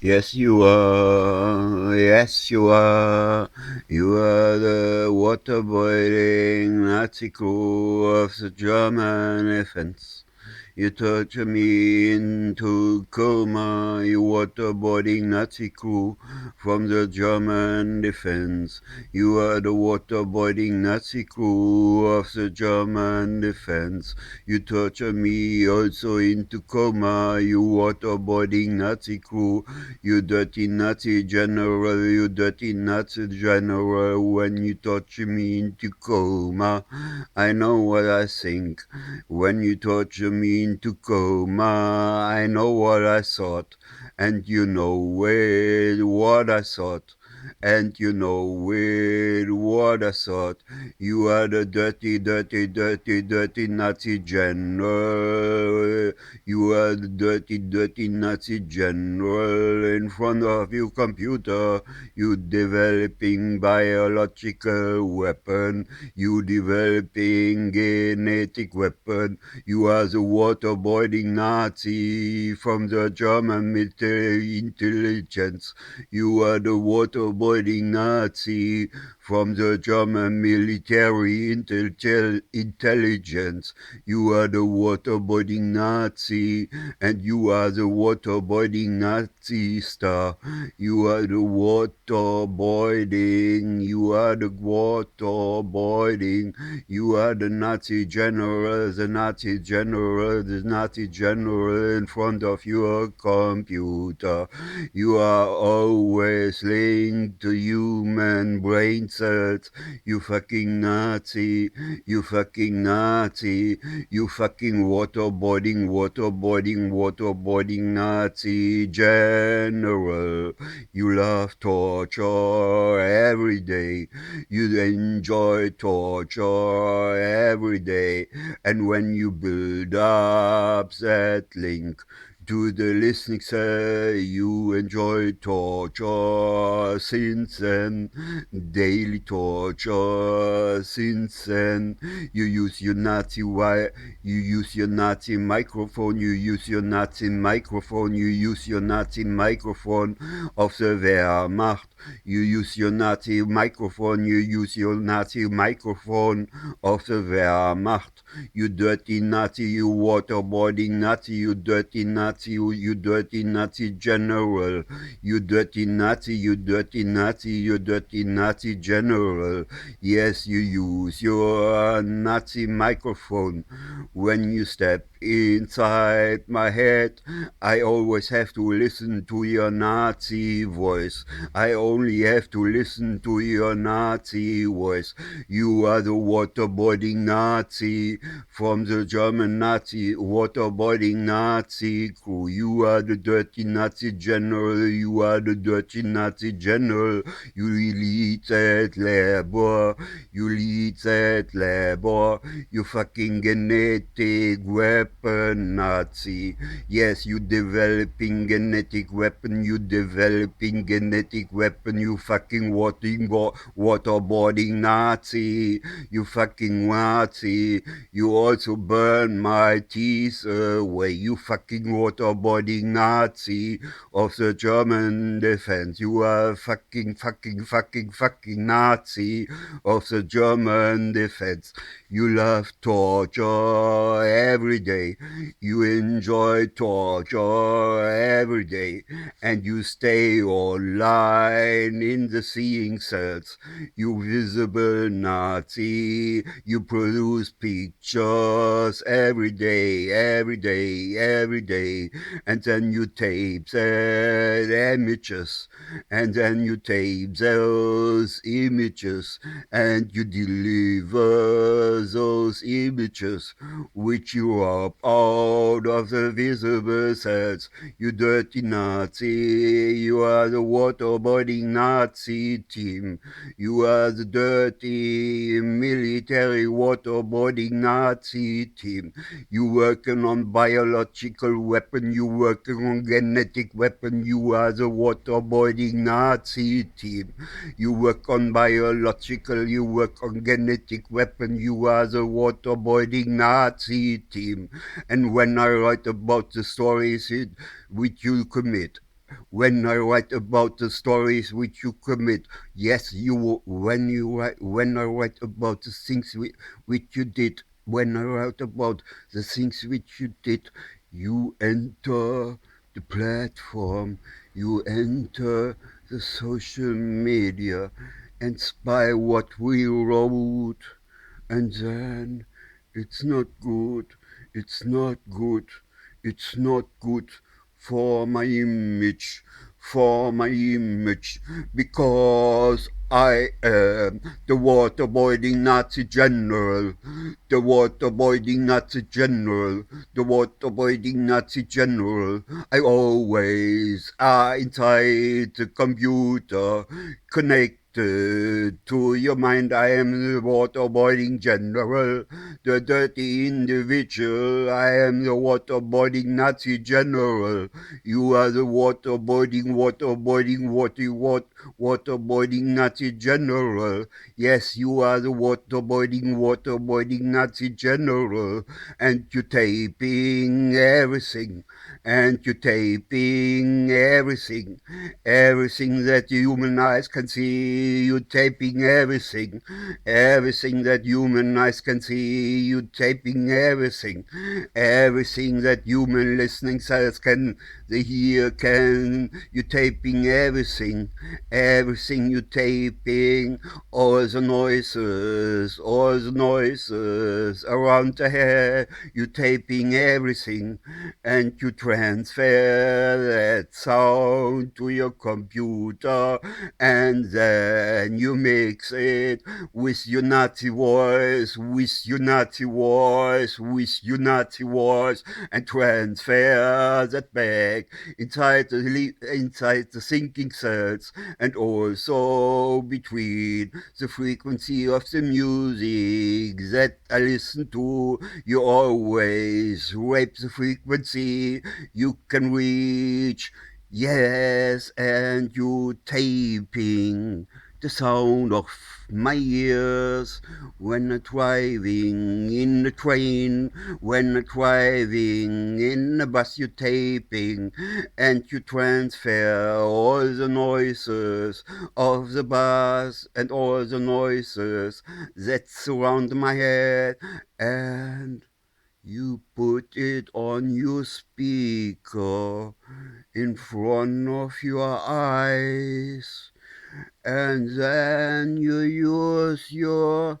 Yes, you are. Yes, you are. You are the waterboarding Nazi crew of the German defense. You torture me into coma, you waterboarding Nazi crew from the German defense. You are the waterboarding Nazi crew of the German defense. You torture me also into coma, you waterboarding Nazi crew. You dirty Nazi general, you dirty Nazi general. When you torture me into coma, I know what I think. When you torture me into coma, I know what I thought, and you know what I thought, and you know what I thought. You are the dirty, dirty, dirty, dirty Nazi general. You are the dirty, dirty Nazi general. In front of your computer, you developing biological weapon. You developing genetic weapon. You are the waterboarding Nazi from the German military intelligence. You are the waterboarding Nazi from the German military intelligence. You are the waterboarding Nazi, and you are the waterboarding Nazi star. You are the waterboarding. You are the waterboarding. You are the Nazi general, the Nazi general, the Nazi general in front of your computer. You are always linked to human brain cells. You fucking Nazi. You fucking Nazi. You fucking waterboarding, waterboarding, waterboarding Nazi general. You love torture every day. You enjoy torture every day. And when you build up that link to the listening cell, you enjoy torture since then, daily torture since then. You use your Nazi you use your Nazi microphone, you use your Nazi microphone, you use your Nazi microphone of the Wehrmacht. You use your Nazi microphone, you use your Nazi microphone of the Wehrmacht. You dirty Nazi, you waterboarding Nazi, you dirty Nazi, you dirty Nazi general. You dirty Nazi, you dirty Nazi, you dirty Nazi general. Yes, you use your Nazi microphone. When you step inside my head, I always have to listen to your Nazi voice. I only have to listen to your Nazi voice. You are the waterboarding Nazi from the German Nazi waterboarding Nazi crew. You are the dirty Nazi general. You are the dirty Nazi general. You lead that labor. You lead that labor. You fucking genetic weapon Nazi. Yes, you developing genetic weapon. You developing genetic weapon. You fucking waterboarding Nazi. You fucking Nazi. You also burn my teeth away. You fucking waterboarding Nazi of the German defense. You are fucking Nazi of the German defense. You love torture every day. You enjoy torture every day. And you stay online in the seeing cells. You visible Nazi. You produce pictures every day, every day, every day. And then you tape the images. And then you tape those images. And you deliver those images which you up out of the visible cells. You dirty Nazi, you are the waterboarding Nazi team. You are the dirty military waterboarding Nazi team. You working on biological weapon, you working on genetic weapon. You are the waterboarding Nazi team. You work on biological, you work on genetic weapon. You are the waterboarding Nazi team. And when I write about the stories which you commit, when I write about the stories which you commit. Yes, when I write about the things which you did, when I write about the things which you did, you enter the platform, you enter the social media and spy what we wrote, and then it's not good, it's not good, it's not good for my image, for my image, because I am the waterboarding Nazi general, the waterboarding Nazi general, the waterboarding Nazi general. I always are inside the computer, connected to your mind. I am the waterboarding general, the dirty individual. I am the waterboarding Nazi general. You are the waterboarding Nazi general. Yes, you are the waterboarding Nazi general. And you're taping everything. And you're taping everything. Everything that human eyes can see. You're taping everything. Everything that human eyes can see. You're taping everything. Everything that human listening cells can they hear can. You're taping everything. Everything you're taping. All the noises around the hair. You're taping everything. And you transfer that sound to your computer. And then you mix it with your Nazi voice, with your Nazi voice, with your Nazi voice, and transfer that back inside the thinking cells, and also between the frequency of the music that I listen to. You always rape the frequency you can reach. Yes, and you taping the sound of my ears when I'm driving in the train, when I'm driving in the bus. You're taping, and you transfer all the noises of the bus and all the noises that surround my head, and you put it on your speaker in front of your eyes, and then you use your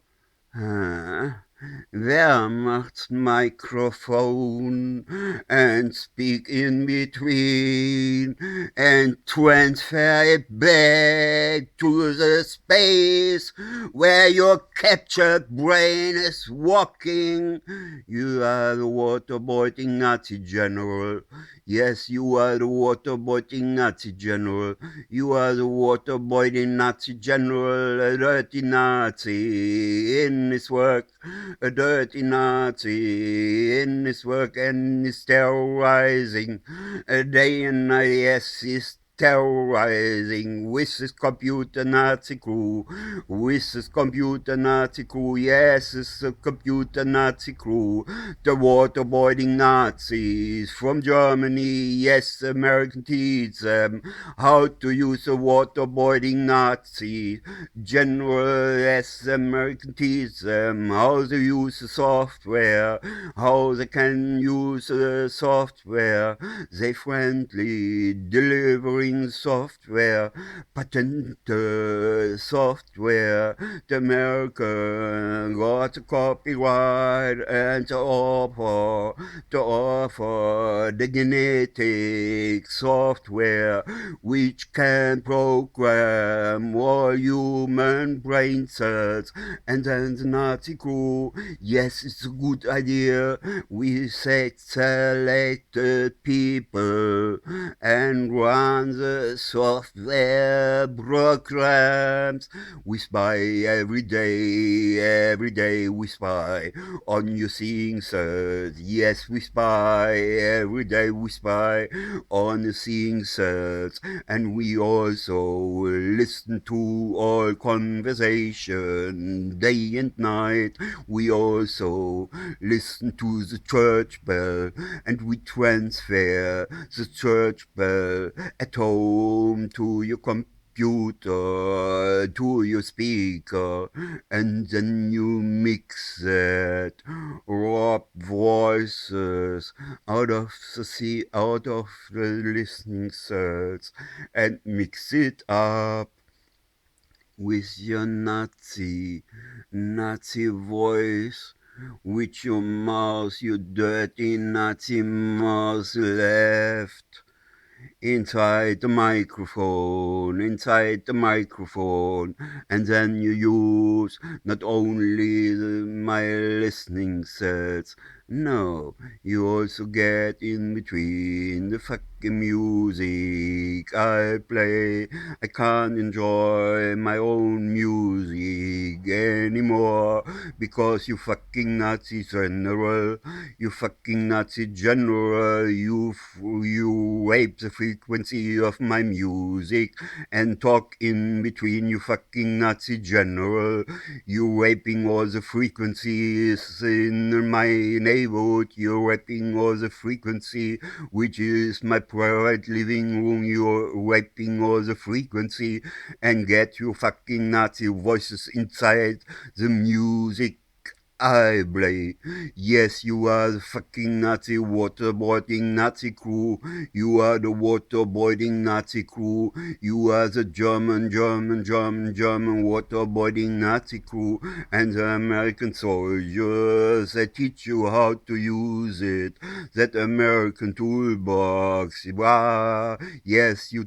Wehrmachtsmikrofon and speak in between and transfer it back to the space where your captured brain is walking. You are the waterboarding Nazi general. Yes, you are the waterboarding Nazi general. You are the waterboarding Nazi general, a dirty Nazi in his work, a dirty Nazi in his work, and is terrorizing day and night. Yes, he's terrorizing with his computer Nazi crew, with his computer Nazi crew. Yes, it's a computer Nazi crew, the waterboarding Nazis from Germany. Yes, American teach them how to use a waterboarding Nazi general. Yes, American teach them how to use the software, how they can use the software. They friendly delivering software, patent software. The American got the copyright and to offer the genetic software which can program all human brain cells. And then the Nazi crew, yes, it's a good idea. We selected people and run the software programs. We spy every day we spy on your seeing sirs. Yes, we spy every day we spy on the seeing sirs. And we also listen to all conversation day and night. We also listen to the church bell, and we transfer the church bell at home to your computer, to your speaker, and then you mix it, rob voices out of the listening cells, and mix it up with your Nazi voice, with your mouse, your dirty Nazi mouse left inside the microphone, and then you use not only my listening sets, no, you also get in between the fucking music I play. I can't enjoy my own music anymore because you fucking Nazi general, you fucking Nazi general, you rape the frequency of my music and talk in between, you fucking Nazi general. You raping all the frequencies in my neighborhood, you're raping all the frequency, which is my private living room, you're raping all the frequency, and get your fucking Nazi voices inside the music I play. Yes, you are the fucking Nazi waterboarding Nazi crew. You are the waterboarding Nazi crew. You are the German waterboarding Nazi crew. And the American soldiers that teach you how to use it. That American toolbox. Yes, you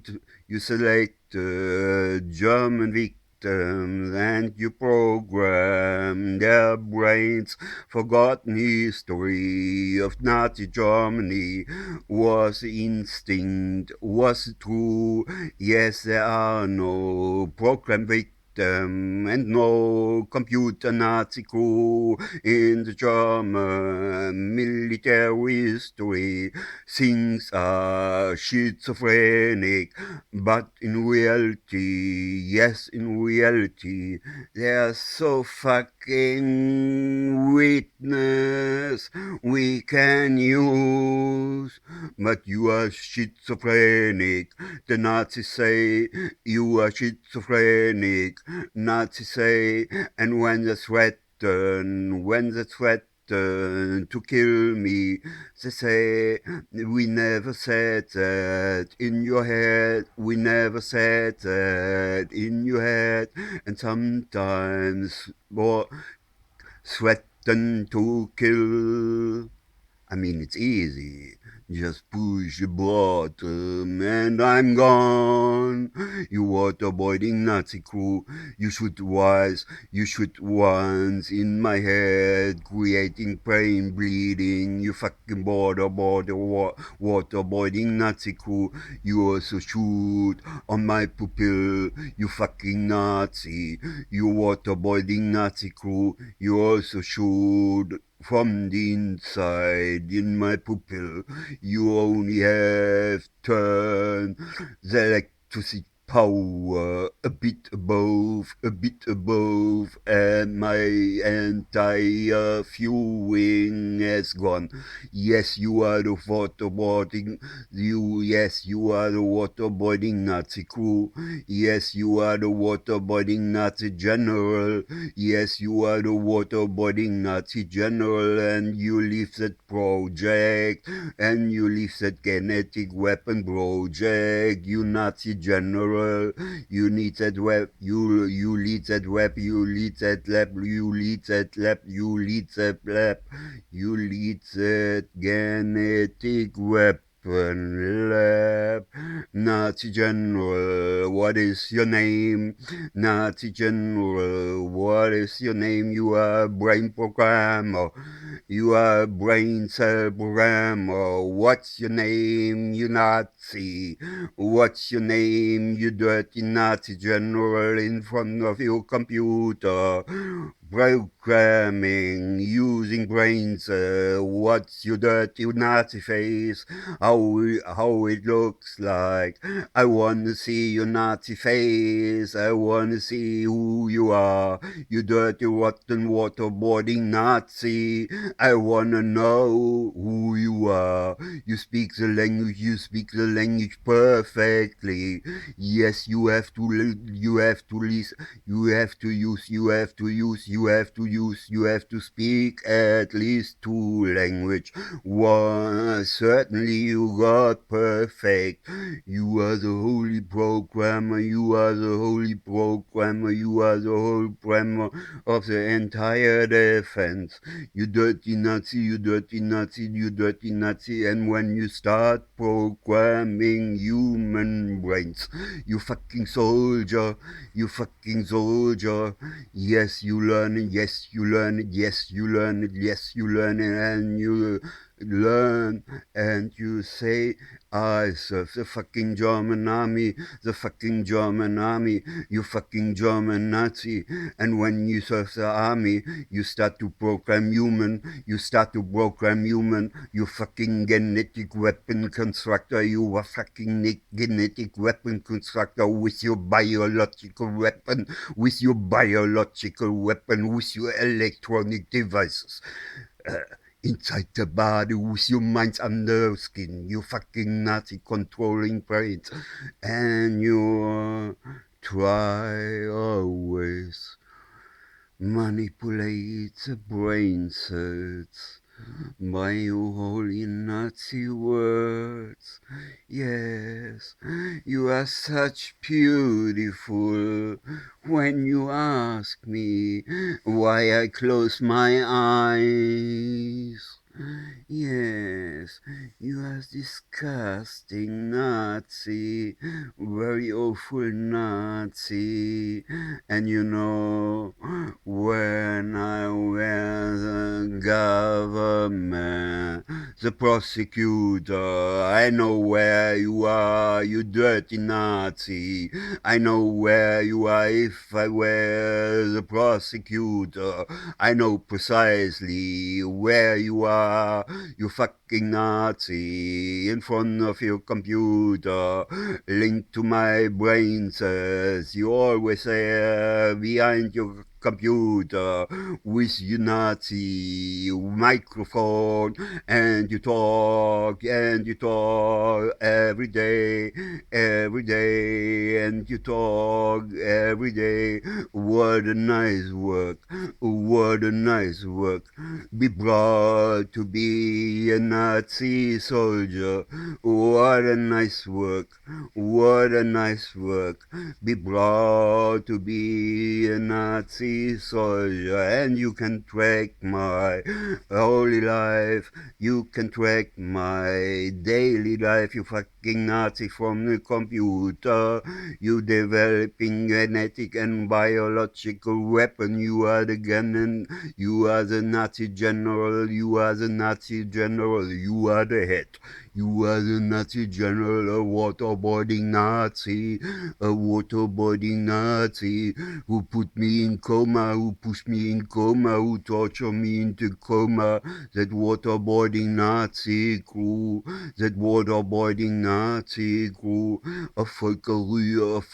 select German victims, and you program their brains. Forgotten history of Nazi Germany. Was instinct, was true. Yes, there are no program victims and no computer Nazi crew in the German military history. Things are schizophrenic, but in reality, yes, in reality, they are so fucking witness we can use. But you are schizophrenic. The Nazis say you are schizophrenic. Nazis say, and when they threaten, to kill me, they say, we never said that in your head, we never said that in your head, and sometimes more threaten to kill. I mean, it's easy. Just push the bottom and I'm gone. You waterboarding Nazi crew. You shoot once in my head, creating pain, bleeding. You fucking waterboarding Nazi crew. You also shoot on my pupil. You fucking Nazi. You waterboarding Nazi crew. You also shoot from the inside in my pupil. You only have turned the electricity power a bit above, and my entire viewing has gone. Yes, you are the waterboarding, yes, you are the waterboarding Nazi crew. Yes, you are the waterboarding Nazi general. Yes, you are the waterboarding Nazi general, and you leave that project, and you leave that kinetic weapon project, you Nazi general. You need that web, you lead that web, you lead that lab, you lead that lab, you lead that lab, you lead that genetic weapon lab. Nazi general, what is your name? Nazi general, what is your name? You are a brain programmer. You are a brain cell programmer. What's your name, you Nazi? What's your name, you dirty Nazi general in front of your computer? Programming, using brain cell. What's your dirty Nazi face? How it looks like? I want to see your Nazi face. I want to see who you are. You dirty, rotten, waterboarding Nazi. I want to know who you are. You speak the language perfectly. Yes, you have to listen, you have to speak at least two language. One, certainly you got perfect. You are the holy programmer, you are the holy programmer, you are the whole programmer of the entire defense. You dirty Nazi, you dirty Nazi, you dirty Nazi, and when you start programming human brains, you fucking soldier, you fucking soldier. Yes, you learn it, yes, you learn it, yes, you learn it, yes, you learn it, and you learn and you say, I serve the fucking German army, the fucking German army, you fucking German Nazi. And when you serve the army, you start to program human, you fucking genetic weapon constructor, you a fucking genetic weapon constructor with your biological weapon, with your electronic devices. Inside the body with your mind's under skin, you fucking Nazi controlling brains, and you try always manipulate the brain cells by your holy Nazi words. Yes, you are such beautiful when you ask me why I close my eyes. Yes, you are disgusting Nazi, very awful Nazi. And you know, when I wear the government, the prosecutor, I know where you are, you dirty Nazi. I know where you are if I wear the prosecutor. I know precisely where you are, you fucking Nazi, in front of your computer, linked to my brain cells. You always there behind your computer with your Nazi microphone, and you talk every day, and you talk every day. What a nice work, what a nice work. Be proud to be a Nazi soldier. What a nice work, what a nice work. Be proud to be a Nazi soldier. And you can track my holy life, you can track my daily life, you fucking Nazi from the computer. You developing genetic and biological weapon. You are the gun, you are the Nazi general, you are the Nazi general, you are the head. You are the Nazi general, a waterboarding Nazi, who put me in coma, who pushed me in coma, who tortured me into coma. That waterboarding Nazi crew, of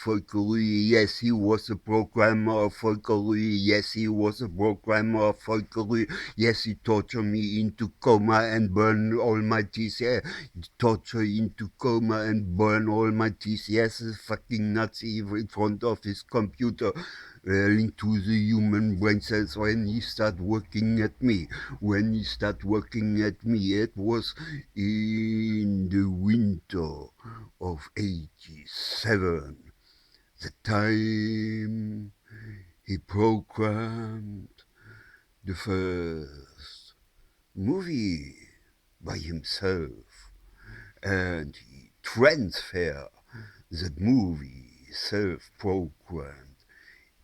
Volkerie, yes, he was a programmer of Volkerie, yes, he was a programmer of Volkerie, yes, he tortured me into coma and burned all my teeth, yeah, torture into coma and burn all my teeth, yes, a fucking Nazi in front of his computer, linked to the human brain cells. When he started working at me, it was in the winter of 87, the time he programmed the first movie by himself, and he transferred that movie self-programmed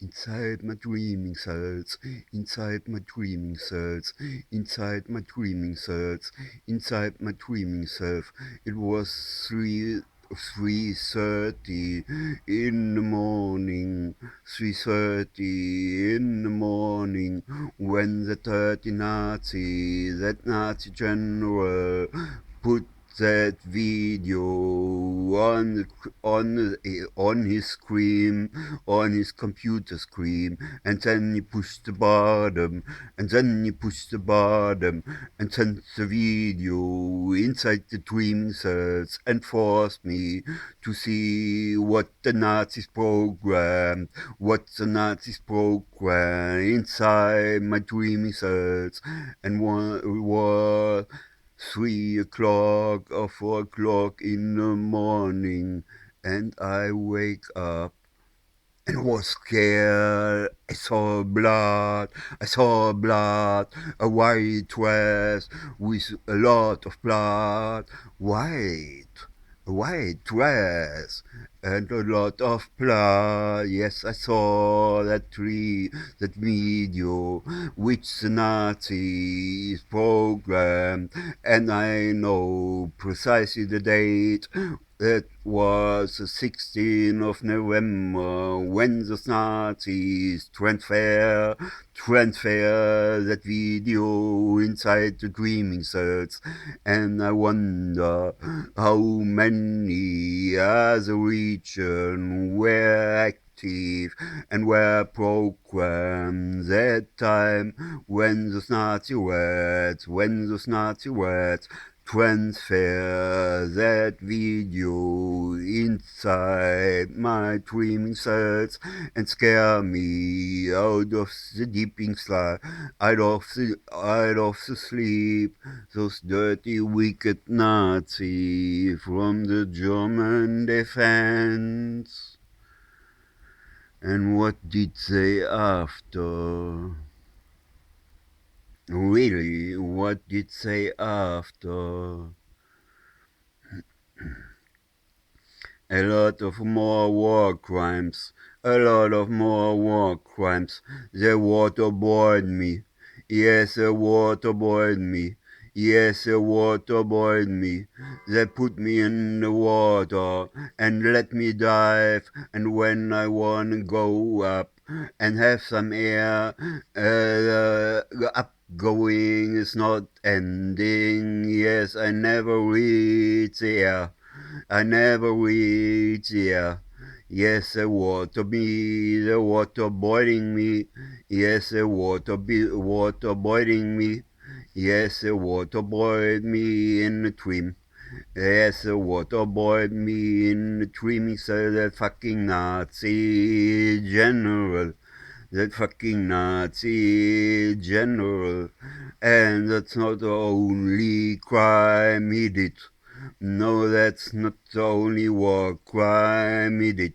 Inside my dreaming cells, inside my dreaming cells, inside my dreaming cells, inside my dreaming self. It was 3:30 in the morning, 3:30 in the morning, when the 30 Nazi, that Nazi general, put that video on his screen, on his computer screen, and then he pushed the bottom, and then he pushed the bottom, and sent the video inside the dream cells and forced me to see what the Nazis programmed, inside my dreaming cells, and what 3 o'clock or 4 o'clock in the morning, and I wake up and was scared. I saw blood, a white dress with a lot of blood, a white dress, and a lot of blood. Yes, I saw that video, which the Nazis programmed, and I know precisely the date. That was the 16th of November, when the Nazis transfer that video inside the dreaming cells, and I wonder how many other regions were active and were programmed that time when the Nazi rats transfer that video inside my dreaming cells and scare me out of the deeping slide, out of the sleep, those dirty, wicked Nazi from the German defense. And what did they after? Really, what did they after? A lot of more war crimes. They waterboarded me. Yes, they waterboarded me. They put me in the water and let me dive. And when I want to go up and have some air, the upgoing is not ending. Yes, I never reach there. I never reach there. Yes, the water boiling me. Yes, the water boiling me. Yes, the water boiled me in the trim. Yes, the water boiled me in the trim. So that fucking Nazi general. And that's not the only crime he did. No, that's not the only war crime he did.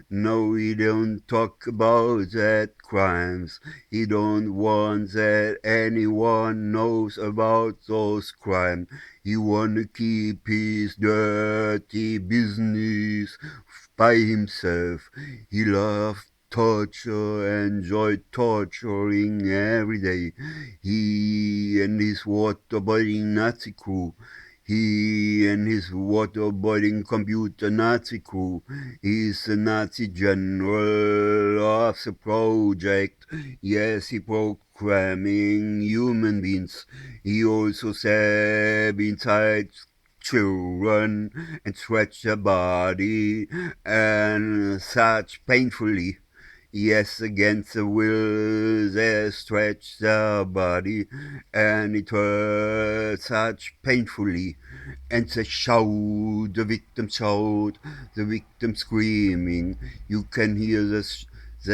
No, he don't talk about that crimes. He don't want that anyone knows about those crimes. He wanna keep his dirty business by himself. He loved torture, enjoyed torturing every day. He and his waterboarding Nazi crew. He and his waterboarding computer Nazi crew. He's the Nazi general of the project. Yes, he programming human beings. He also stabbed inside children and stretch their body and such painfully. Yes, against the will they stretch their body, and it hurt such painfully. And they shout, the victim screaming. You can hear the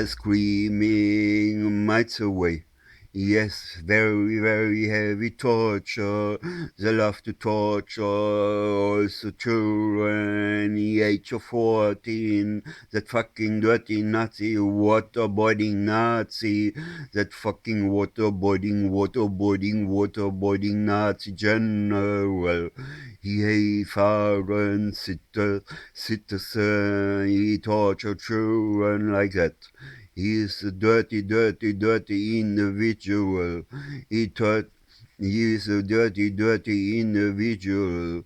screaming miles away. Yes, very, very heavy torture. They love to torture also children, the age of 14. That fucking dirty Nazi, waterboarding Nazi. That fucking waterboarding Nazi general. He foreign citizen, he tortured children like that. He's a dirty, dirty, dirty individual. He is a dirty, dirty individual.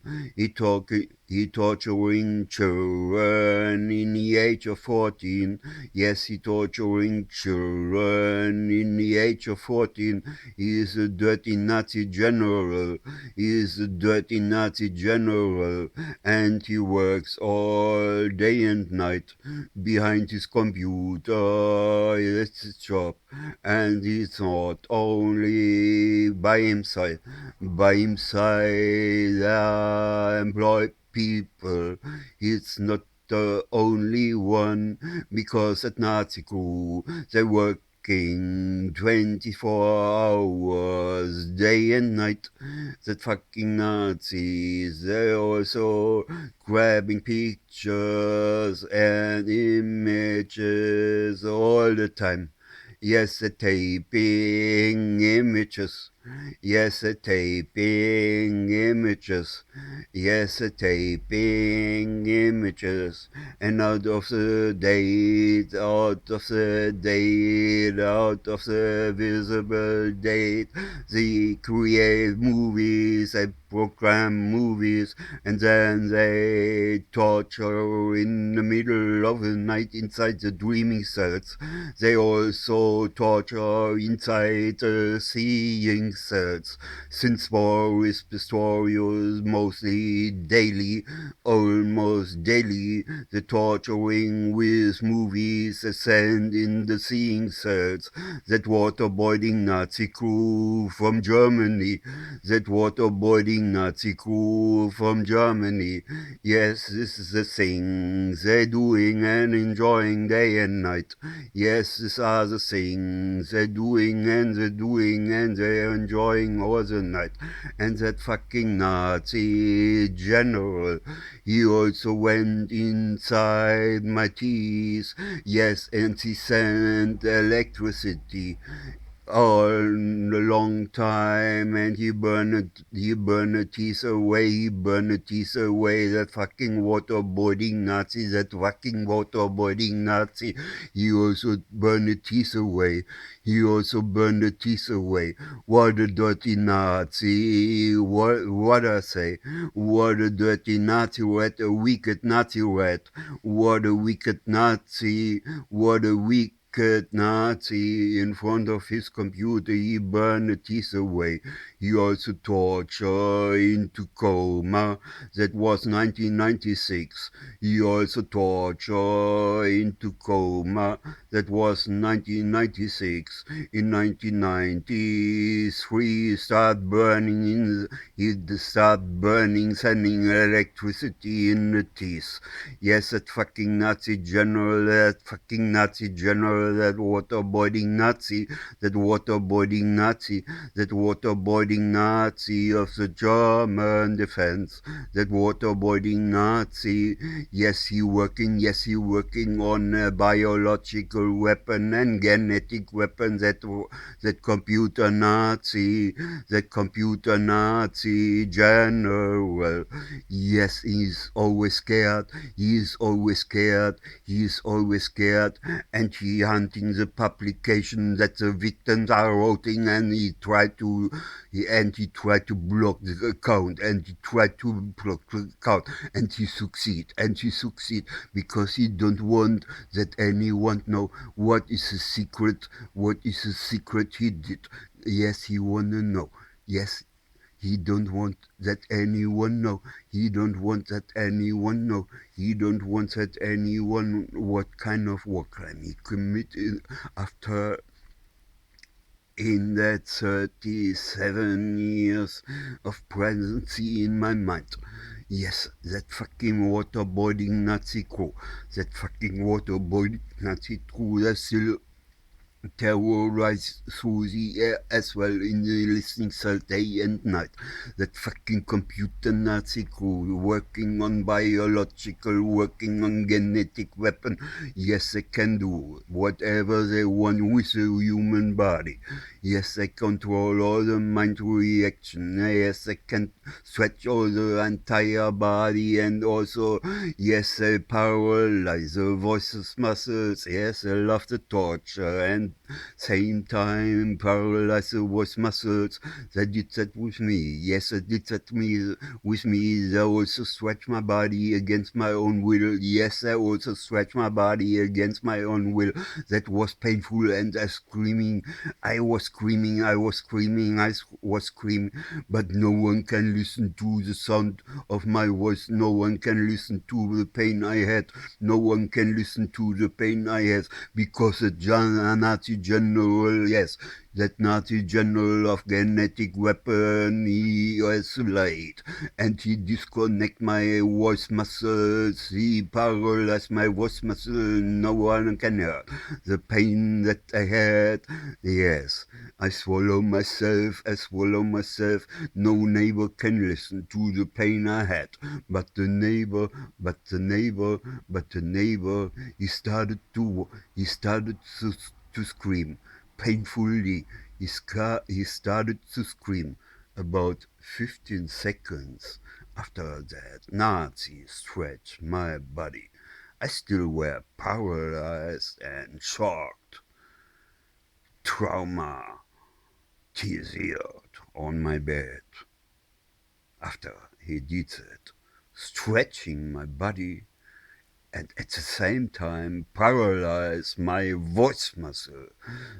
He torturing children in the age of 14. Yes, he torturing children in the age of 14. He is a dirty Nazi general. He is a dirty Nazi general. And he works all day and night behind his computer. That's his job. And he's not only by himself, employed people. He's not the only one, because at Nazi crew they're working 24 hours, day and night. That fucking Nazis, they're also grabbing pictures and images all the time. Yes, they're taping images. Yes, they're taping images. Yes, they're taping images. And out of the date, out of the date, out of the visible date, they create movies, they program movies, and then they torture in the middle of the night inside the dreaming cells. They also torture inside the seeing cells. Since Boris Pistorius mostly daily, almost daily, the torturing with movies sent in the seeing cells. That waterboarding Nazi crew from Germany. That waterboarding Nazi crew from Germany. Yes, this is the thing they're doing and enjoying day and night. Yes, these are the things they're doing and they're enjoying all the night. And that fucking Nazi general, he also went inside my teeth. Yes, and he sent electricity all a long time, and he burned the teeth away, that fucking waterboarding Nazi, he also burned the teeth away, what a dirty Nazi, what I say, what a dirty Nazi rat, a wicked Nazi rat, what a wicked Nazi, what a wicked Nazi. In front of his computer, he burned the teeth away. He also tortured into coma. That was 1996. He also tortured into coma. That was 1996. In 1993, he'd start burning, sending electricity in the teeth. Yes, that fucking Nazi general, that waterboarding Nazi of the German defense, that waterboarding Nazi. Yes, he working on a biological weapon and genetic weapon, that computer Nazi general. Yes, he's always scared, and he hunting the publication that the victims are writing, and he tried to block the account, and he succeed, because he don't want that anyone know what is the secret he did. Yes, he wanna know. Yes, he don't want that anyone know. He don't want that anyone what kind of war crime he committed after in that 37 years of presidency in my mind. Yes, that fucking waterboarding Nazi crew. That's still terrorize through the air as well in the listening cell day and night. That fucking computer Nazi crew working on biological, working on genetic weapon. Yes, they can do whatever they want with the human body. Yes, they control all the mind reaction. Yes, they can stretch all the entire body, and also, yes, they paralyze the voices muscles. Yes, they love the torture, and same time paralyze the voice muscles. They did that with me. Yes, they did that with me. They also stretch my body against my own will. Yes, they also stretch my body against my own will. That was painful, and I was screaming, I was screaming, I was screaming, but no one can listen to the sound of my voice. No one can listen to the pain I had. No one can listen to the pain I had, because the Nazi general, yes, that Nazi general of genetic weapon, he was late, and he disconnect my voice muscles, he paralyzed my voice muscles, no one can hear the pain that I had. Yes, I swallow myself, no neighbor can listen to the pain I had, but the neighbor, he started to scream painfully. He started to scream. About 15 seconds after that Nazi stretched my body, I still were paralyzed and shocked. Trauma teared on my bed. After he did that, stretching my body, and at the same time paralyze my voice muscle.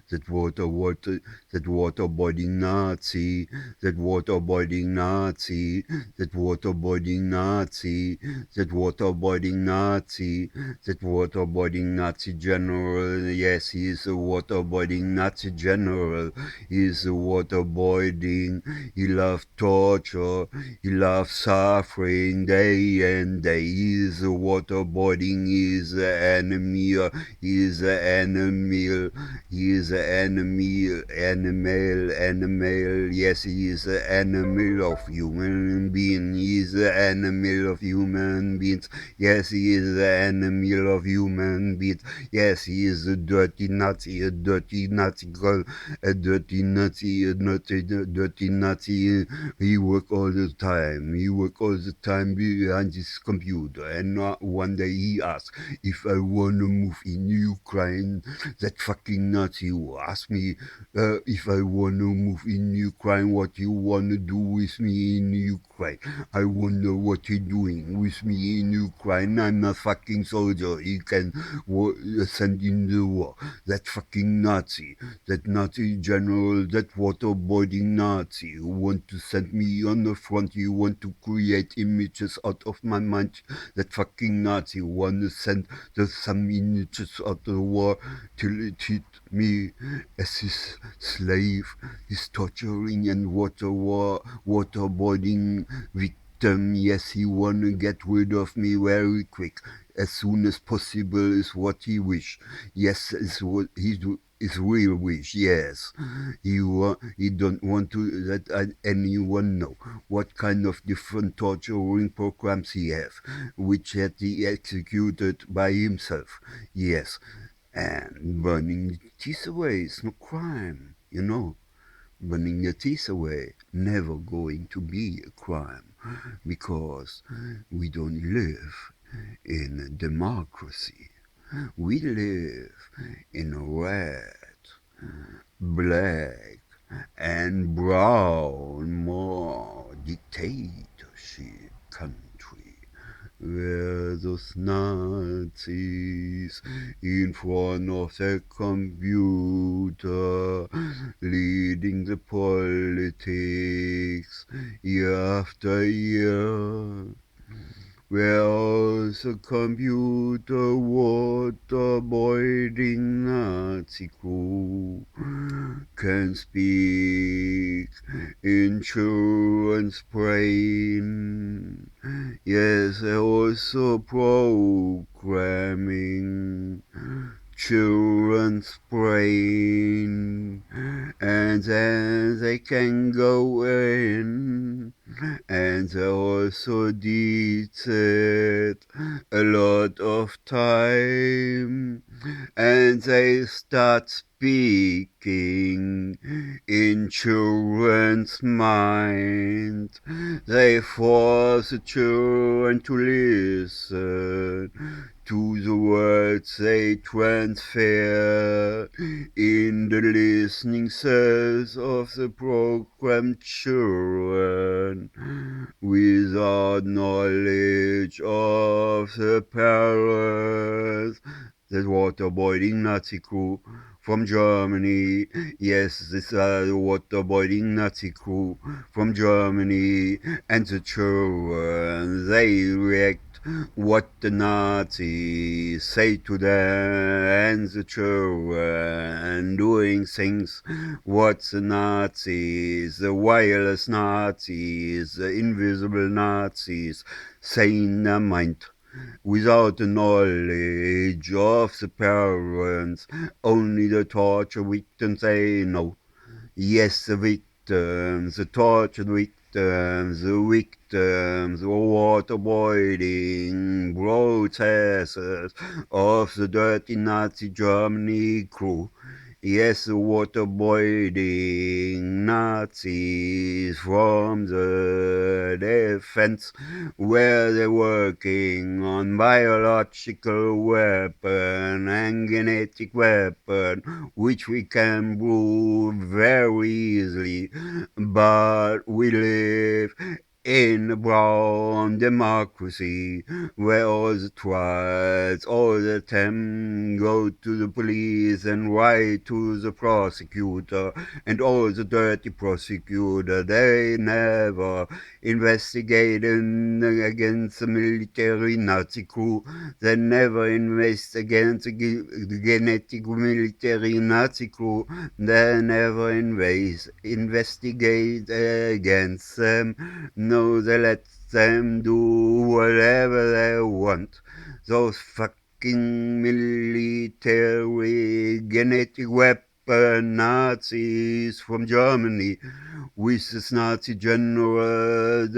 That waterboarding Nazi, that waterboarding Nazi, that waterboarding Nazi, that waterboarding Nazi, that waterboarding Nazi general. Yes, he is a waterboarding Nazi general. He is a waterboarding. He loves torture. He loves suffering day and day. He is a waterboarding. He is the enemy. He is the enemy. He is the enemy. Animal. Yes, he is the enemy of human being. He is the enemy of human beings. Yes, he is the enemy of human beings. Yes, he is a dirty Nazi girl, a dirty Nazi. He work all the time behind his computer, and one day he asked if I wanna move in Ukraine. That fucking Nazi who asked me if I wanna move in Ukraine, what you wanna do with me in Ukraine. I wonder what he doing with me in Ukraine. I'm not fucking soldier. He can send in the war. That fucking Nazi, that Nazi general, that waterboarding Nazi who want to send me on the front. He want to create images out of my mind. That fucking Nazi want to send some images out of the war till it hit me as his slave. He's torturing and waterboarding victim. Yes, he wanna get rid of me very quick, as soon as possible is what he wish. Yes, is what he do. His real wish, yes. He don't want to let anyone know what kind of different torturing programs he have, which had he executed by himself. Yes, and burning the teeth away is no crime, you know. Burning the teeth away never going to be a crime, because we don't live in a democracy. We live in a red, black, and brown, more dictatorship country, where those Nazis in front of the computer leading the politics year after year, where the computer waterboarding Nazi crew can speak insurance brain. Yes, they're also programming children's brain, and then they can go in, and they also did it a lot of time, and they start speaking in children's mind. They force the children to listen to the words they transfer in the listening cells of the programmed children without knowledge of the parents. That waterboarding Nazi crew from Germany. Yes, this is the waterboarding Nazi crew from Germany. And the children, they react what the Nazis say to them, and the children doing things what the Nazis, the wireless Nazis, the invisible Nazis say in their mind. Without the knowledge of the parents, only the torture victims they know. Yes, the victims, the tortured victims, the waterboarding processes of the dirty Nazi Germany crew. Yes, the waterboarding Nazis from the defense, where they're working on biological weapon and genetic weapon, which we can prove very easily, but we live in a brown democracy where all the trials, all the time go to the police and write to the prosecutor, and all the dirty prosecutor, they never investigated against the military Nazi coup. They never investigate the genetic military Nazi coup. They never investigate against them. No, they let them do whatever they want. Those fucking military genetic weapon Nazis from Germany, with this Nazi general, a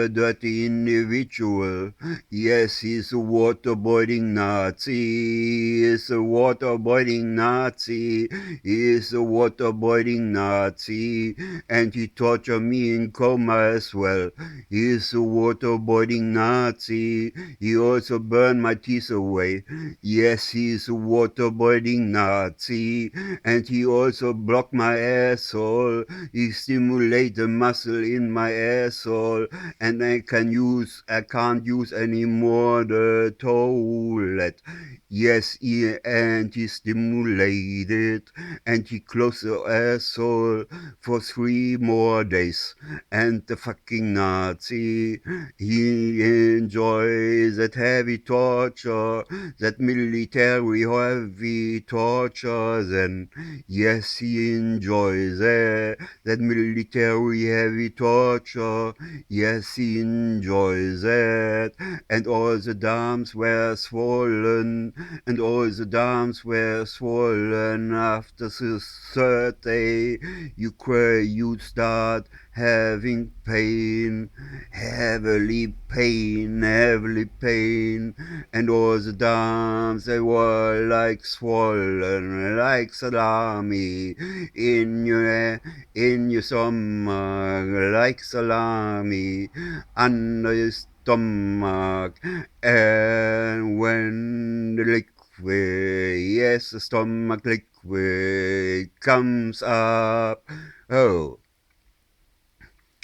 dirty individual. Yes, he's a waterboarding Nazi, he's a waterboarding Nazi, he's a waterboarding Nazi, and he tortured me in coma as well. He's a waterboarding Nazi, he also burned my teeth away. Yes, he's a waterboarding Nazi, and he also blocked my asshole. He stimulated the muscle in my asshole, and I can't use anymore the toilet. Yes, and he stimulated, and he closed the asshole for 3 more days. And the fucking Nazi, he enjoys that heavy torture, that military heavy torture. Then, yes, he enjoys that military heavy torture. Yes, he enjoys that. And all the dams were swollen, and all the dams were swollen. After the third day, you start having pain, heavily pain, and all the dams, they were like swollen, like salami in your stomach, like salami under your stomach. And when the liquid, yes, the stomach liquid comes up, oh,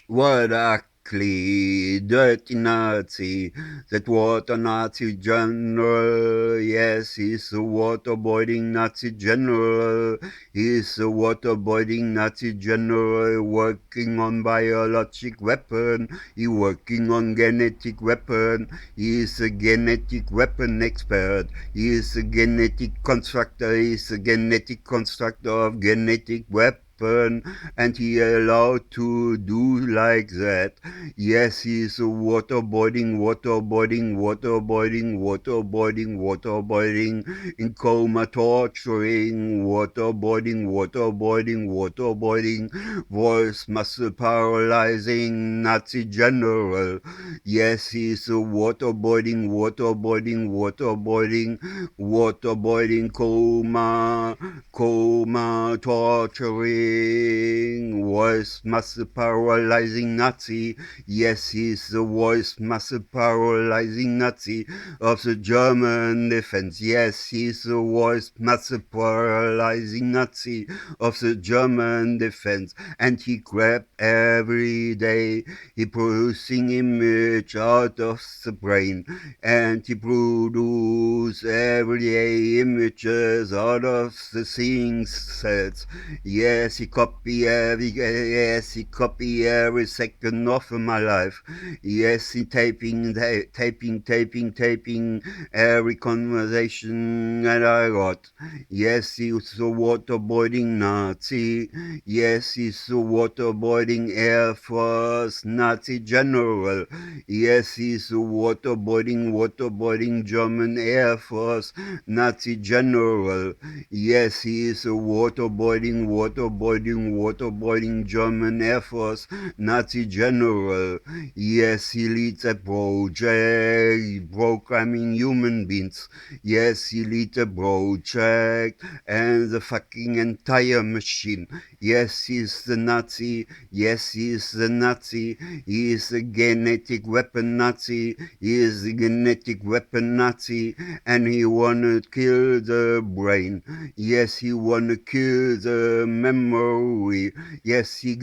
what a ugly, dirty Nazi, that water Nazi general. Yes, he's a waterboarding Nazi general. He's a waterboarding Nazi general working on biologic weapon. He working on genetic weapon. He's a genetic weapon expert. He is a genetic constructor. He's a genetic constructor of genetic weapon. happen, and he allowed to do like that. Yes, he's waterboarding, waterboarding, waterboarding, waterboarding, waterboarding, in coma, torturing, waterboarding, waterboarding, waterboarding, voice muscle paralyzing Nazi general. Yes, he's waterboarding, waterboarding, waterboarding, waterboarding, coma, torturing, voice muscle paralyzing Nazi. Yes, he's the voice muscle paralyzing Nazi of the German defense. Yes, he's the voice muscle paralyzing Nazi of the German defense. And he grabbed every day, he producing image out of the brain, and he produce every day images out of the seeing cells. Yes, he copy every second of my life. Yes, he taping every conversation that I got. Yes, he's a waterboarding Nazi. Yes, he's a waterboarding Air Force Nazi general. Yes, he's a waterboarding German Air Force Nazi general. Yes, he is a waterboarding German Air Force Nazi general. Yes, he leads a project programming human beings. Yes, he leads a project and the fucking entire machine. Yes, he's the Nazi. Yes, he is the Nazi. He is a genetic weapon Nazi. He is a genetic weapon Nazi, and he wanna kill the brain. Yes, he wanna kill the memory. Yes, he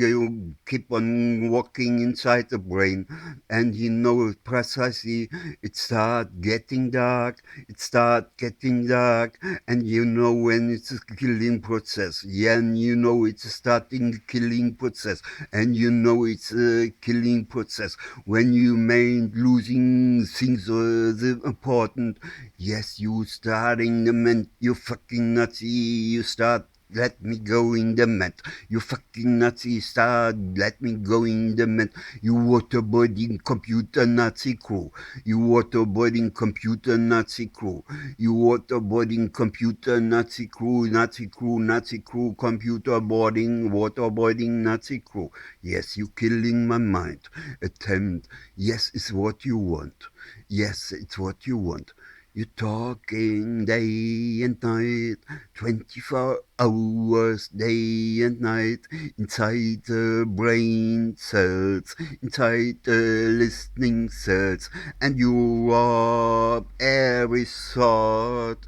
keep on walking inside the brain, and he knows precisely it start getting dark. It start getting dark, and you know when it's a killing process. Yeah, and you know it's starting the killing process, and you know it's a killing process when you main losing things important. Yes, you starting the ment, you fucking Nazi, you start. Let me go in the mat. You fucking Nazi, start. Let me go in the mat. You waterboarding computer Nazi crew. You waterboarding computer Nazi crew. You waterboarding computer Nazi crew, Nazi crew, Nazi crew, computer boarding, waterboarding Nazi crew. Yes, you killing my mind. Attempt. Yes, it's what you want. Yes, it's what you want. You're talking day and night, 24 hours, day and night, inside the brain cells, inside the listening cells, and you rob every thought,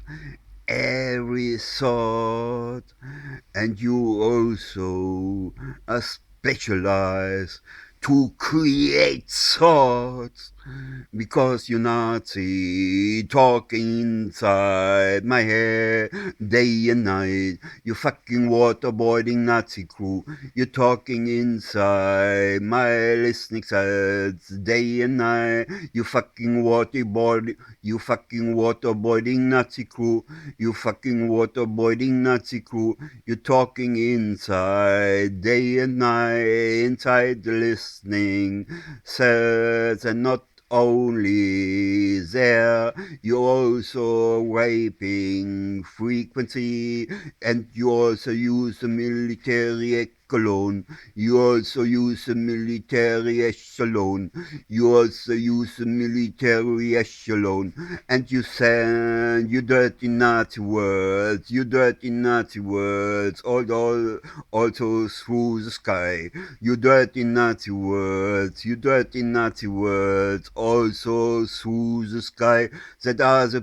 and you also are specialized to create thoughts, because you Nazi talking inside my head day and night. You fucking waterboarding Nazi crew. You're talking inside my listening cells day and night. You fucking waterboarding Nazi crew. You fucking waterboarding Nazi crew. You're talking inside day and night, inside the listening cells, and not only there, you're also raping frequency, and you also use the military echelon. You also use the military echelon. You also use the military echelon, and you send you dirty Nazi words, also through the sky. You dirty Nazi words, also through the sky. That are the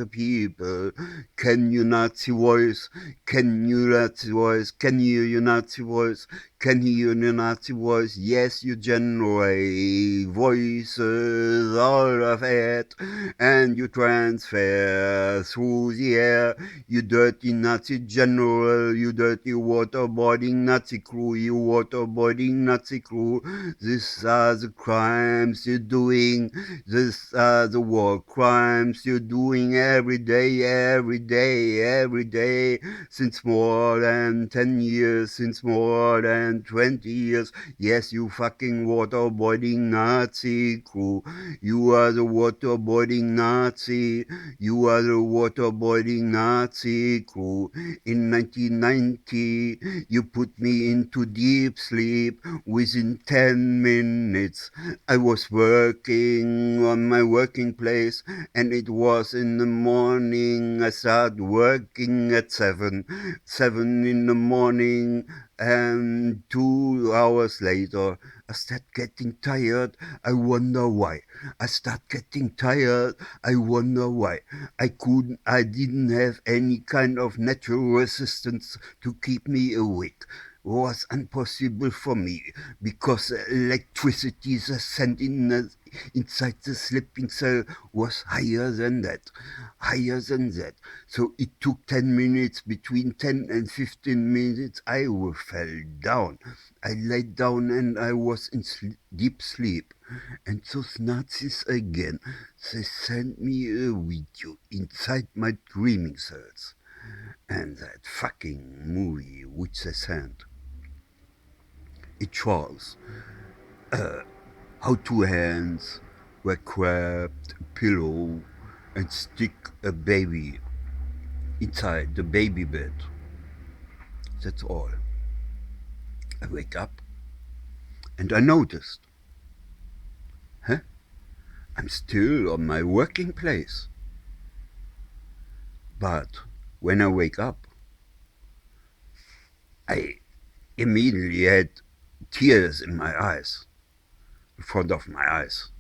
people. Can you Nazi voice? Can you Nazi voice? Can you Nazi voice? can hear the Nazi voice. Yes, you generate voices all of it, and you transfer through the air. You dirty Nazi general, you dirty waterboarding Nazi crew, you waterboarding Nazi crew. These are the crimes you're doing. These are the war crimes you're doing every day, every day, every day, since more than 10 years, since more than 20 years. Yes, you fucking waterboarding Nazi crew. You are the waterboarding Nazi. You are the waterboarding Nazi crew. In 1990, you put me into deep sleep. Within 10 minutes, I was working on my working place, and it was in the morning. I started working at 7 in the morning, and 2 hours later, I start getting tired. I wonder why. I start getting tired. I wonder why. I didn't have any kind of natural resistance to keep me awake. It was impossible for me because electricity sent inside the sleeping cell was higher than that, higher than that. So it took 10 minutes, between 10 and 15 minutes, I fell down. I laid down and I was in deep sleep. And those Nazis again, they sent me a video inside my dreaming cells. And that fucking movie which they sent, it was how two hands were grabbed a pillow and stick a baby inside the baby bed. That's all. I wake up and I noticed, I'm still on my working place. But when I wake up, I immediately had tears in my eyes, in front of my eyes,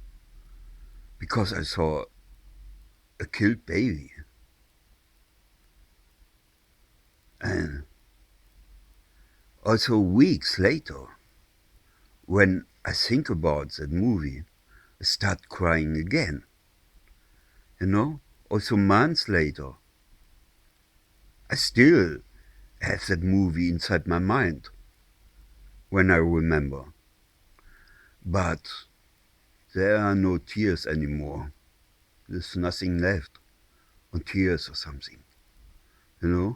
because I saw a killed baby. And also weeks later, when I think about that movie, I start crying again. Also months later, I still have that movie inside my mind when I remember. But there are no tears anymore. There's nothing left on tears or something. Yeah.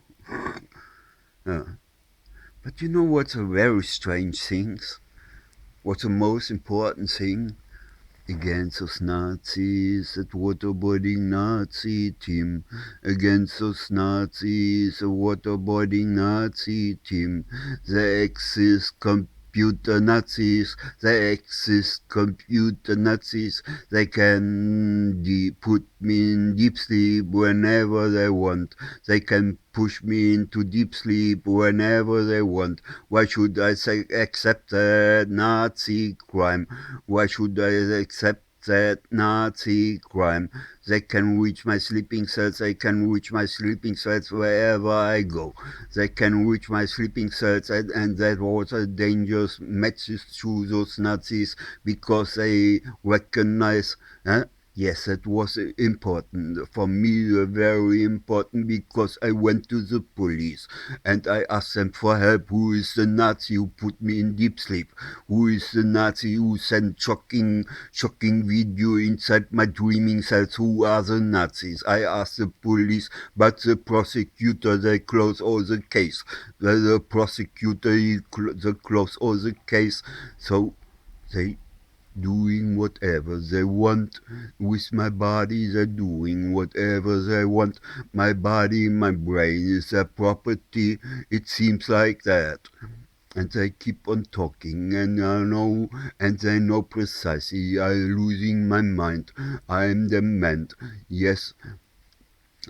But you know what's a very strange thing? What's the most important thing? Against those Nazis, that waterboarding Nazi team. Against those Nazis, a waterboarding Nazi team. There exist computer Nazis. There exist computer Nazis. They can put me in deep sleep whenever they want. They can push me into deep sleep whenever they want. Why should I accept that Nazi crime? Why should I accept that Nazi crime? They can reach my sleeping cells. They can reach my sleeping cells wherever I go. They can reach my sleeping cells, and that was a dangerous message to those Nazis, because they recognize. Yes, that was important for me, very important, because I went to the police and I asked them for help. Who is the Nazi who put me in deep sleep? Who is the Nazi who sent shocking video inside my dreaming cells? Who are the Nazis? I asked the police, but the prosecutor, they closed all the case. The prosecutor, they closed all the case, so they doing whatever they want with my body. They're doing whatever they want. My body, my brain is their property. It seems like that. And they keep on talking, and I know, and they know precisely I'm losing my mind. I'm dement. Yes,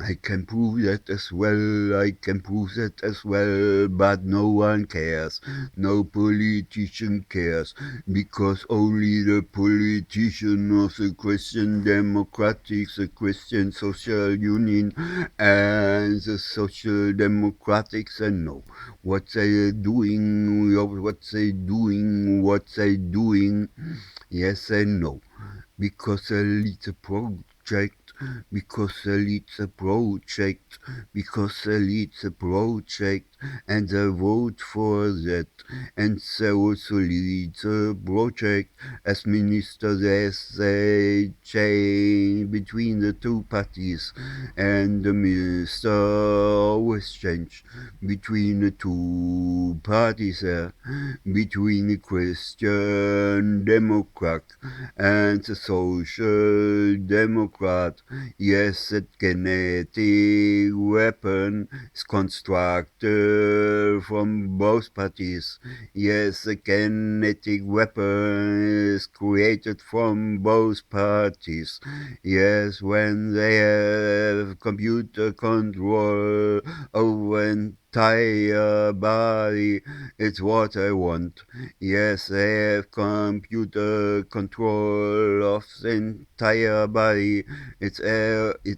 I can prove that as well, I can prove that as well, but no one cares, no politician cares, because only the politician of the Christian Democratic, the Christian Social Union, and the Social Democrats, and know what they are doing, what they doing, yes and no, because they lead the project, because they lead the project, because they lead the project, and they vote for that, and they also lead the project as ministers as they change between the two parties, and the minister always change between the two parties between the Christian Democrat and the Social Democrat. Yes, that kinetic weapon is constructed from both parties. Yes, the kinetic weapon is created from both parties. Yes, when they have computer control over entire body, it's what I want. Yes, they have computer control of the entire body. It's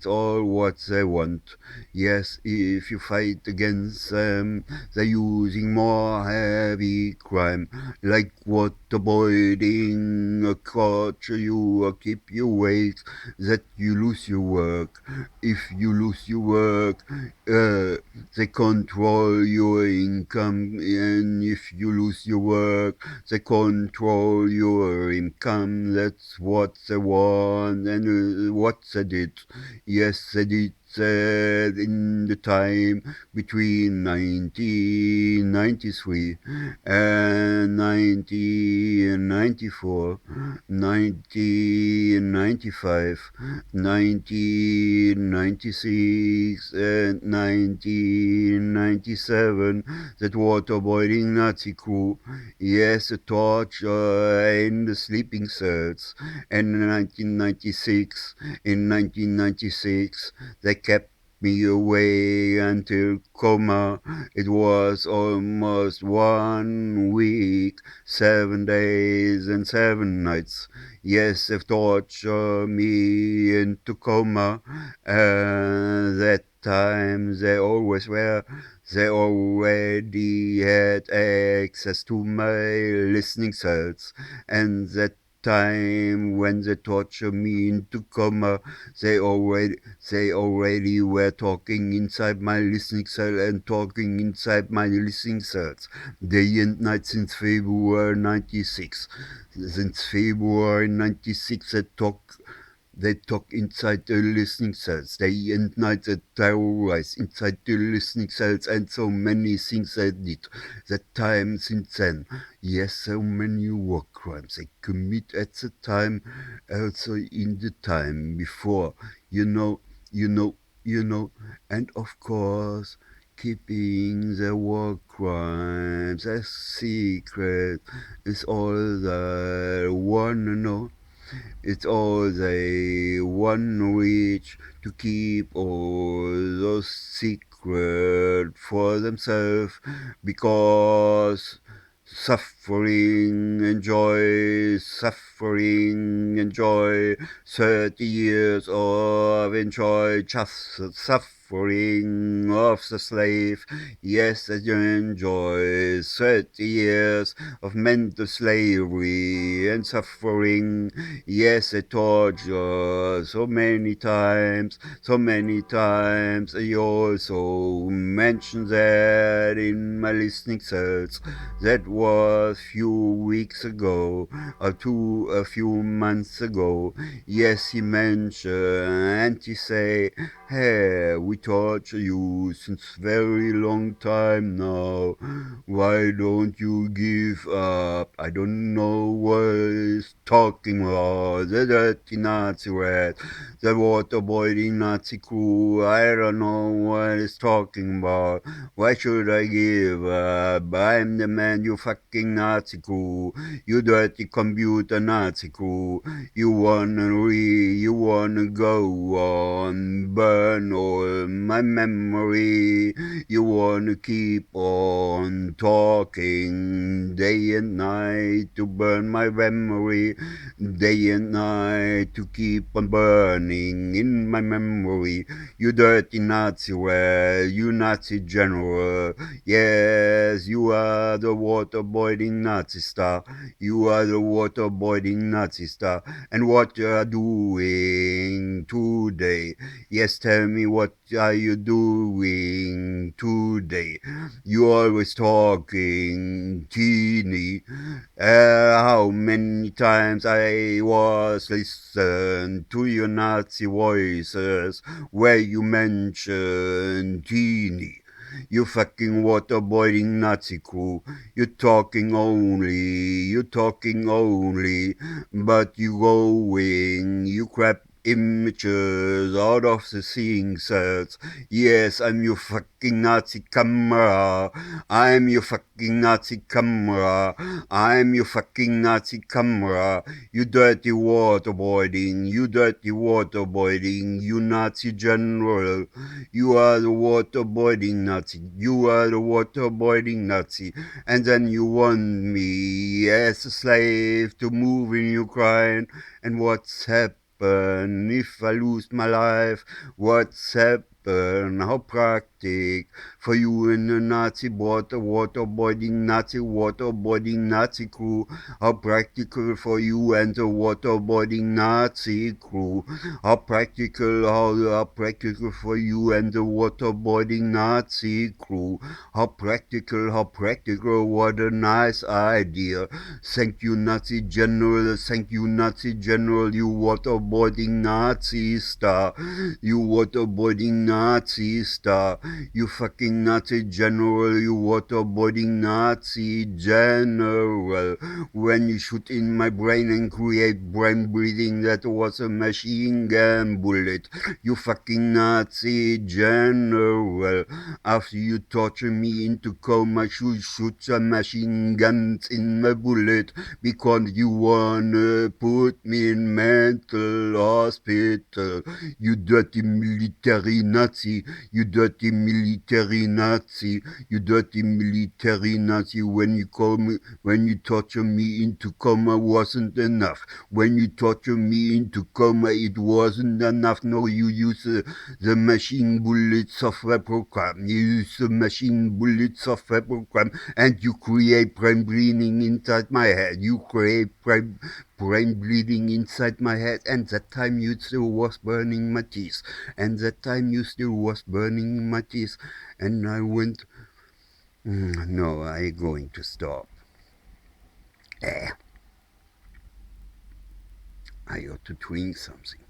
all what they want. Yes, if you fight against them, they're using more heavy crime, like waterboarding, torture you or keep you awake, that you lose your work. If you lose your work, they control your income, and if you lose your work, they control your income. That's what they want, and what they did. Yes, they did that in the time between 1993 and 1994, 1995, 1996 and 1997, that waterboarding Nazi crew, yes, the torture in the sleeping cells, and in 1996, they kept me away until coma. It was almost 1 week, 7 days and 7 nights. Yes, they've tortured me into coma, and that time they already had access to my listening cells, and that time when they tortured me into coma, they already were talking inside my listening cell and talking inside my listening cells day and night since February 96. Since February 96, they talk inside the listening cells. Day and night they terrorize inside the listening cells, and so many things they did. That time since then. Yes, so many war crimes they commit at the time, also in the time before. You know, you know, you know, and of course, keeping the war crimes a secret is all they wanna know. It's all they want to reach, to keep all those secret for themselves, because suffering and joy, 30 years of enjoy, just suffering of the slave. Yes, that you enjoy 30 years of mental slavery and suffering. Yes, I torture so many times, so many times. I also mentioned that in my listening cells. That was few weeks ago, or a few months ago. Yes, he mentioned, and he say, hey, we torture you since very long time now. Why don't you give up? I don't know what is talking about. The dirty Nazi rat, the waterboarding Nazi crew. I don't know what is talking about. Why should I give up? I'm the man, you fucking Nazi crew. You dirty computer Nazi crew. You wanna go on, burn all my memory. You wanna keep on talking day and night to burn my memory. Day and night to keep on burning in my memory. You dirty Nazi rat, you Nazi general. Yes, you are the waterboarding Nazi star. You are the waterboarding Nazi star. And what you are doing today? Yes, tell me, what are you doing today? You always talking teeny. How many times I was listen to your Nazi voices where you mention teeny. You fucking waterboarding Nazi crew. You talking only, but you crap images out of the seeing cells. Yes, I'm your fucking Nazi camera. I'm your fucking Nazi camera. I'm your fucking Nazi camera. You dirty waterboarding. You dirty waterboarding. You Nazi general. You are the waterboarding Nazi. You are the waterboarding Nazi. And then you want me as a slave to move in Ukraine. And what's happened if I lose my life? What's happened? How practic for you in the Nazi waterboarding Nazi crew? How practical for you and the waterboarding Nazi crew? How practical for you and the waterboarding Nazi crew? How practical, what a nice idea. Thank you, Nazi General, you waterboarding Nazi star. You waterboarding Nazi star. You fucking Nazi General, you waterboarding Nazi General. When you shoot in my brain and create brain breathing, that was a machine gun bullet. You fucking Nazi General. After you torture me into coma, you shoot some machine guns in my bullet because you wanna put me in mental hospital. You dirty military Nazi. You dirty military Nazi. You dirty military Nazi. When you torture me into coma, wasn't enough. When you torture me into coma, it wasn't enough. No, you use the machine bullet software program. You use the machine bullet software program, and you create brain bleeding inside my head. You create brain bleeding inside my head, and that time you still was burning my teeth. And I went, no, I'm going to stop. I ought to drink something.